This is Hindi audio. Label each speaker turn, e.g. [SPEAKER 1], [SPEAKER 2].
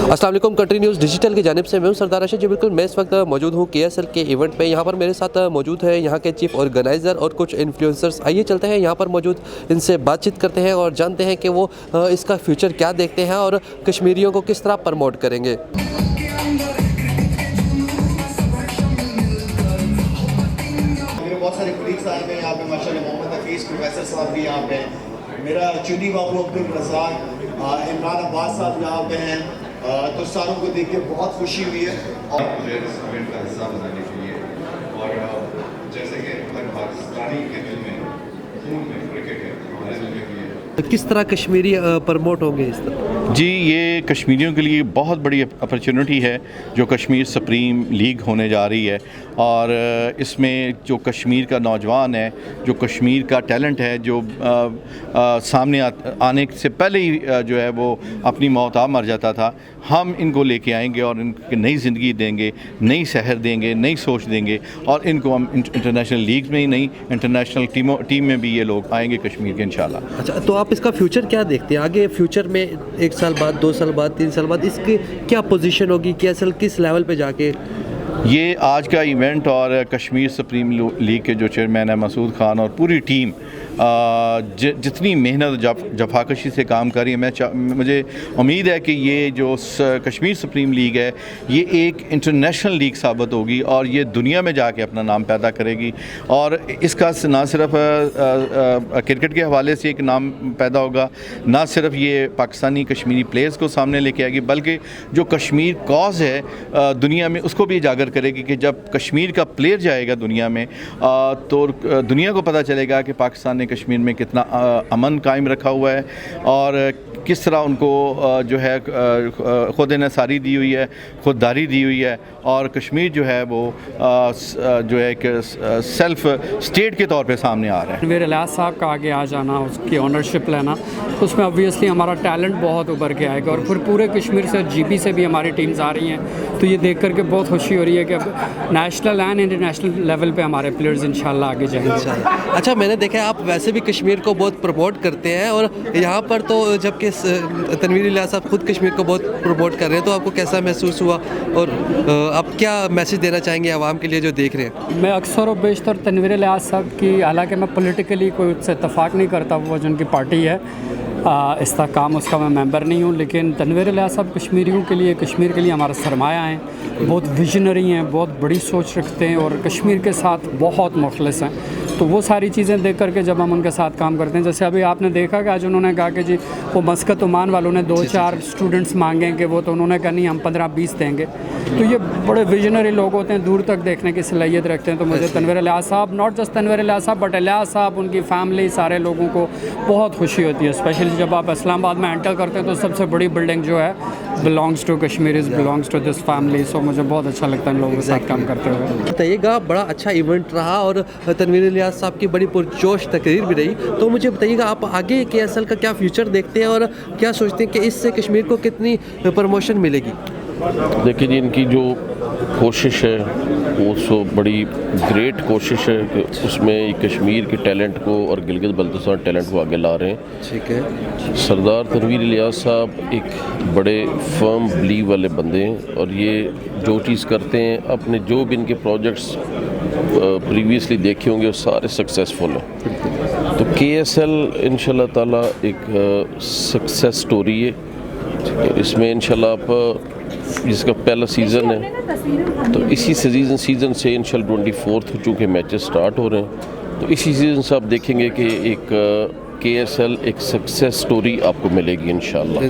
[SPEAKER 1] अस्सलाम वालेकुम। कंट्री न्यूज़ डिजिटल की जानिब से मैं हूं सरदार राशिद जी। बिल्कुल मैं इस वक्त मौजूद हूं KSL के इवेंट पे। यहाँ पर मेरे साथ मौजूद है यहाँ के चीफ ऑर्गेनाइज़र और कुछ इन्फ्लुएंसर्स। आइए चलते हैं यहाँ पर मौजूद, इनसे बातचीत करते हैं और जानते हैं कि वो इसका फ्यूचर क्या देखते हैं और कश्मीरियों को किस तरह प्रमोट करेंगे।
[SPEAKER 2] बहुत सारे कलीग्स आए हैं यहाँ पे माशाल्लाह। मोहम्मद हफीज़ प्रोफेसर साहब भी यहाँ पे हैं, मेरा चुनी बाबू अब्दुल रज़ाक, इमरान अब्बास साहब यहाँ पे हैं। तो सारों को देख के बहुत खुशी हुई है और
[SPEAKER 3] प्लेयर्स इवेंट का हिस्सा बनाने के लिए। और जैसे कि हर पाकिस्तानी के दिल में खून में क्रिकेट है, हमारे दिल में भी है।
[SPEAKER 1] किस तरह कश्मीरी प्रमोट होंगे इस तरह?
[SPEAKER 4] जी, ये कश्मीरियों के लिए बहुत बड़ी अपॉर्चुनिटी है जो कश्मीर सुप्रीम लीग होने जा रही है। और इसमें जो कश्मीर का नौजवान है, जो कश्मीर का टैलेंट है, जो सामने आने से पहले ही जो है वो अपनी मौत आ मर जाता था, हम इनको लेके आएंगे और इनको नई ज़िंदगी देंगे, नई शहर देंगे, नई सोच देंगे। और इनको हम इंटरनेशनल लीग में ही नहीं, इंटरनेशनल टीम में भी ये लोग आएंगे कश्मीर के इंशाल्लाह।
[SPEAKER 1] अच्छा, तो आप इसका फ्यूचर क्या देखते हैं आगे? फ्यूचर में 1 साल बाद, 2 साल बाद, 3 साल बाद इसकी क्या पोजीशन होगी? KSL किस लेवल पे जाके?
[SPEAKER 4] ये आज का इवेंट और कश्मीर सुप्रीम लीग के जो चेयरमैन है मसूद खान और पूरी टीम जितनी मेहनत जफाकशी से काम कर रही है, मुझे उम्मीद है कि ये जो कश्मीर सुप्रीम लीग है ये एक इंटरनेशनल लीग साबित होगी और ये दुनिया में जाके अपना नाम पैदा करेगी। और इसका ना सिर्फ क्रिकेट के हवाले से एक नाम पैदा होगा, ना सिर्फ ये पाकिस्तानी कश्मीरी प्लेयर्स को सामने लेके आएगी, बल्कि जो कश्मीर कॉज है दुनिया में उसको भी उजागर करेगी कि जब कश्मीर का प्लेयर जाएगा दुनिया में तो दुनिया को पता चलेगा कि पाकिस्तान ने कश्मीर में कितना अमन कायम रखा हुआ है और किस तरह उनको जो है खुद इन्सारी दी हुई है, खुददारी दी हुई है। और कश्मीर जो है वो जो है एक सेल्फ स्टेट के तौर पे सामने आ रहा है।
[SPEAKER 5] तनवीर इलियास साहब का आगे आ जाना, उसकी ऑनरशिप लेना, उसमें ऑब्वियसली हमारा टैलेंट बहुत उभर के आएगा। और फिर पूरे कश्मीर से, GB से भी हमारी टीम्स आ रही हैं, तो ये देख करके बहुत खुशी हो रही है कि अब नेशनल एंड इंटरनेशनल लेवल पे हमारे प्लेयर्स इंशाल्लाह आगे जाएंगे।
[SPEAKER 1] अच्छा, मैंने देखा है आप वैसे भी कश्मीर को बहुत प्रमोट करते हैं और यहाँ पर तो जबकि तनवीर इलियास साहब खुद कश्मीर को बहुत प्रमोट कर रहे हैं, तो आपको कैसा महसूस हुआ और आप क्या मैसेज देना चाहेंगे आवाम के लिए जो देख रहे हैं?
[SPEAKER 5] मैं अक्सर और बेशतर तनवीर इलियास साहब की, हालांकि मैं पॉलिटिकली कोई उससे इत्तेफाक नहीं करता, वो जो उनकी पार्टी है इस्तेहकाम, उसका मैं मेंबर नहीं हूँ, लेकिन तनवीर इलियास साहब कश्मीरियों के लिए, कश्मीर के लिए हमारा सरमाया हैं, बहुत विजनरी हैं, बहुत बड़ी सोच रखते हैं और कश्मीर के साथ बहुत मुखलिस हैं। तो वो सारी चीज़ें देख करके जब हम उनके साथ काम करते हैं, जैसे अभी आपने देखा कि आज उन्होंने कहा कि जी वो मस्कत ओमान वालों ने 2-4 स्टूडेंट्स मांगेंगे वो, तो उन्होंने कहा नहीं हम 15-20 देंगे। तो ये बड़े विजनरी लोग होते हैं, दूर तक देखने की सलाहियत रखते हैं। तो मुझे तनवीर इलियास साहब, नॉट जस्ट तनवीर इलियास साहब बट इलियास साहब, उनकी फैमिली, सारे लोगों को बहुत खुशी होती है। स्पेशली जब आप इस्लामाबाद में एंटर करते हैं तो सबसे बड़ी बिल्डिंग जो है belongs to Kashmiris, belongs to this family. So मुझे बहुत अच्छा लगता है इन लोगों के साथ काम करते हुए।
[SPEAKER 1] बताइएगा, बड़ा अच्छा इवेंट रहा और तनवीर इलियास साहब की बड़ी पुरजोश तकरीर भी रही, तो मुझे बताइएगा आप आगे KSL का क्या फ्यूचर देखते हैं और क्या सोचते हैं कि इससे कश्मीर को कितनी प्रमोशन मिलेगी?
[SPEAKER 6] देखिए जी, इनकी जो कोशिश है वो सो बड़ी ग्रेट कोशिश है कि उसमें कश्मीर के टैलेंट को और गिलगित बल्तिस्तान टैलेंट को आगे ला रहे हैं।
[SPEAKER 1] ठीक है।
[SPEAKER 6] सरदार तनवीर इलियास साहब एक बड़े फर्म बिलीव वाले बंदे हैं और ये जो चीज़ करते हैं, अपने जो भी इनके प्रोजेक्ट्स प्रीवियसली देखे होंगे वो सारे सक्सेसफुल हैं। तो KSL इंशाल्लाह ताला एक सक्सेस स्टोरी है। इसमें इंशाल्लाह आप जिसका पहला सीज़न है तो इसी सीज़न से इंशाल्लाह 24 चूँकि मैचेस स्टार्ट हो रहे हैं, तो इसी सीज़न से आप देखेंगे कि एक KSL एक सक्सेस स्टोरी आपको मिलेगी इंशाल्लाह।